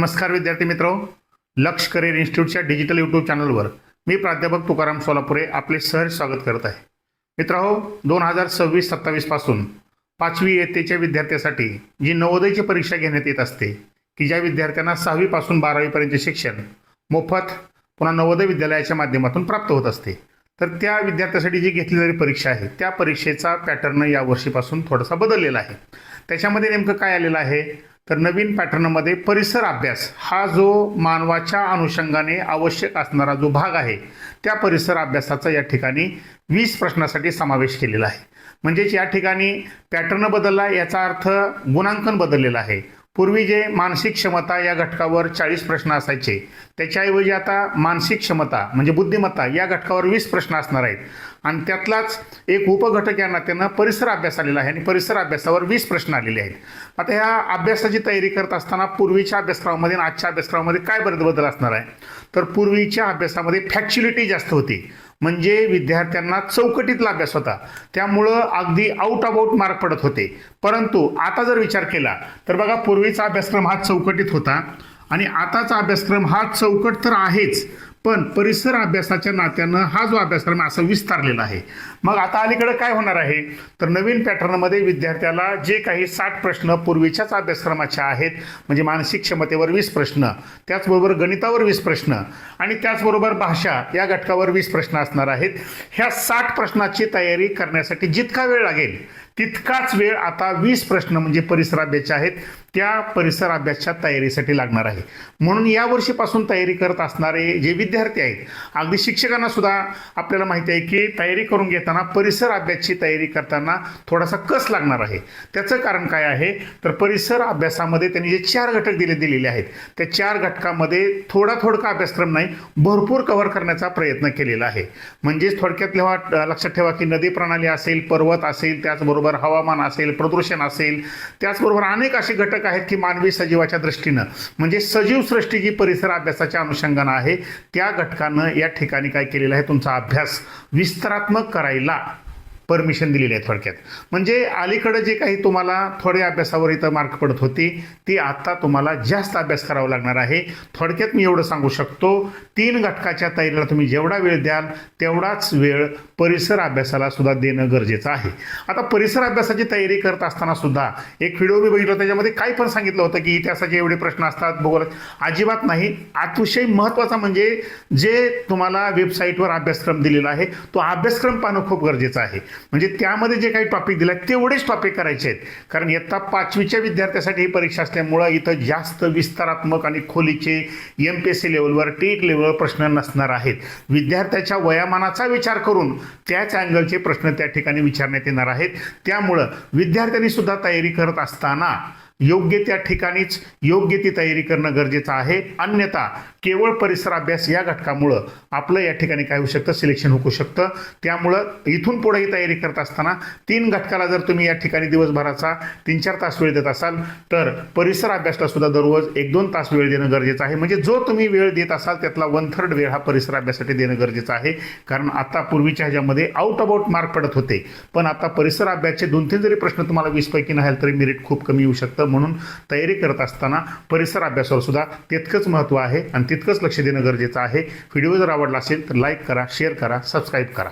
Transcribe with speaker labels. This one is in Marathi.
Speaker 1: नमस्कार विद्यार्थी मित्रो, लक्ष करिअर इन्स्टिट्यूटच्या डिजिटल यूट्यूब चॅनलवर मी प्राध्यापक तुकाराम सोलापुरे आपले सहर्ष स्वागत करत आहे. मित्रांनो, 2026-27 पासून 5वी इयत्तेच्या विद्यार्थ्यांसाठी जी नवोदयची परीक्षा घेण्यात येत असते की ज्या विद्यार्थ्यांना 6वी पासून 12वी पर्यंतचे शिक्षण मोफत पुन्हा नवोदय विद्यालयाच्या माध्यमातून प्राप्त होत असते, तर त्या विद्यार्थ्यांसाठी जी घेतली जाणारी परीक्षा आहे त्या परीक्षेचा पॅटर्न या वर्षीपासून थोडासा बदललेला आहे. त्याच्यामध्ये नेमकं काय आलेलं आहे तर नवीन पॅटर्नमध्ये परिसर अभ्यास हा जो मानवाच्या अनुषंगाने आवश्यक असणारा जो भाग आहे त्या परिसर अभ्यासाचा या ठिकाणी 20 प्रश्नासाठी समावेश केलेला आहे. म्हणजेच या ठिकाणी पॅटर्न बदलला, याचा अर्थ गुणांकन बदललेला आहे. पूर्वी जे मानसिक क्षमता या घटकावर 40 प्रश्न असायचे त्याच्याऐवजी आता मानसिक क्षमता म्हणजे बुद्धिमत्ता या घटकावर 20 प्रश्न असणार आहेत आणि त्यातलाच एक उपघटक या नात्यानं परिसर अभ्यास आलेला आहे आणि परिसर अभ्यासावर 20 प्रश्न आलेले आहेत. आता ह्या अभ्यासाची तयारी करत असताना पूर्वीच्या अभ्यासक्रमामध्ये आणि आजच्या अभ्यासक्रमामध्ये काय बदल असणार आहे तर पूर्वीच्या अभ्यासामध्ये फॅक्च्युलिटी जास्त होती, म्हणजे विद्यार्थ्यांना चौकटीतला अभ्यास होता, त्यामुळं अगदी आउट अबाउट मार्क पडत होते. परंतु आता जर विचार केला तर बघा, पूर्वीचा अभ्यासक्रम हा चौकटीत होता आणि आताचा अभ्यासक्रम हा चौकट तर आहेच, पण परिसर अभ्यासाच्या नात्यानं हा जो अभ्यासक्रम असा विस्तारलेला आहे. मग आता अलीकडे काय होणार आहे तर नवीन पॅटर्नमध्ये विद्यार्थ्याला जे काही 60 प्रश्न पूर्वीच्याच अभ्यासक्रमाचे आहेत, म्हणजे मानसिक क्षमतेवर 20 प्रश्न, त्याचबरोबर गणितावर 20 प्रश्न आणि त्याचबरोबर भाषा या घटकावर 20 प्रश्न असणार आहेत. ह्या 60 प्रश्नाची तयारी करण्यासाठी जितका वेळ लागेल तितकाच वेळ आता 20 प्रश्न म्हणजे परिसर अभ्यासाचे आहेत त्या परिसर अभ्यासाच्या तयारीसाठी लागणार आहे. म्हणून या वर्षीपासून तयारी करत असणारे जे विद्यार्थी आहेत, अगदी शिक्षकांना सुद्धा आपल्याला माहिती आहे की तयारी करून घेताना परिसर अभ्यासाची तयारी करताना थोडासा कस लागणार आहे. त्याचं कारण काय आहे तर परिसर अभ्यासामध्ये त्यांनी जे 4 घटक दिलेले आहेत त्या 4 घटकामध्ये थोडका अभ्यासक्रम नाही, भरपूर कव्हर करण्याचा प्रयत्न केलेला आहे. म्हणजेच थोडक्यात लक्षात ठेवा की नदी प्रणाली असेल, पर्वत असेल, त्याचबरोबर हवामान असेल, प्रदूषण असेल, त्याचबरोबर अनेक असे घटक आहेत की मानवी सजीवाच्या दृष्टीनं म्हणजे सजीव सृष्टी जी परिसर अभ्यासाच्या अनुषंगानं आहे त्या घटकानं या ठिकाणी काय केलेलं आहे, तुमचा अभ्यास विस्तारात्मक करायला परमिशन दिलेली आहे. थोडक्यात म्हणजे अलीकडे जे काही तुम्हाला थोडे अभ्यासावर इथं मार्क पडत होती ती आता तुम्हाला जास्त अभ्यास करावा लागणार आहे. थोडक्यात मी एवढं सांगू शकतो, 3 घटकाच्या तयारीला तुम्ही जेवढा वेळ द्याल तेवढाच वेळ परिसर अभ्यासाला सुद्धा देणं गरजेचं आहे. आता परिसर अभ्यासाची तयारी करत असताना सुद्धा एक व्हिडिओ मी बघितला, त्याच्यामध्ये काय पण सांगितलं होतं की इतिहासाचे एवढे प्रश्न असतात, भूगोल अजिबात नाही. अतिशय महत्त्वाचा म्हणजे जे तुम्हाला वेबसाईटवर अभ्यासक्रम दिलेला आहे तो अभ्यासक्रम पाहणं खूप गरजेचं आहे. म्हणजे त्यामध्ये जे काही टॉपिक दिले आहेत तेवढेच टॉपिक करायचे आहेत, कारण इयत्ता 5वीच्या विद्यार्थ्यासाठी ही परीक्षा असल्यामुळं इथं जास्त विस्तारात्मक आणि खोलीचे MPSC लेवलवर, टेट लेवलवर प्रश्न नसणार आहेत. विद्यार्थ्याच्या वयामानाचा विचार करून त्याच अँगलचे प्रश्न त्या ठिकाणी विचारण्यात येणार आहेत. त्यामुळं विद्यार्थ्यांनी सुद्धा तयारी करत असताना योग्य त्या ठिकाणीच योग्य ती तयारी करणं गरजेचं आहे. अन्यथा केवळ परिसर अभ्यास या घटकामुळं आपलं या ठिकाणी काय होऊ शकतं, सिलेक्शन होऊ शकतं. त्यामुळं इथून पुढे ही तयारी करत असताना 3 घटकाला जर तुम्ही या ठिकाणी दिवसभराचा 3-4 तास वेळ देत असाल तर परिसर अभ्यासाला सुद्धा दररोज 1-2 तास वेळ देणं गरजेचं आहे. म्हणजे जो तुम्ही वेळ देत असाल त्यातला 1/3 वेळ हा परिसर अभ्यासासाठी देणं गरजेचं आहे. कारण आता पूर्वीच्या ह्याच्यामध्ये आउट अबाउट मार्क पडत होते, पण आता परिसर अभ्यासाचे 2-3 जरी प्रश्न तुम्हाला 20 पैकी नाही तरी मेरिट खूप कमी येऊ शकतं. म्हणून तयारी करत असताना परिसर अभ्यासावर सुद्धा तितकंच महत्त्व आहे आणि तितकंच लक्ष देणं गरजेचं आहे. व्हिडिओ जर आवडला असेल तर लाईक करा, शेअर करा, सबस्क्राईब करा.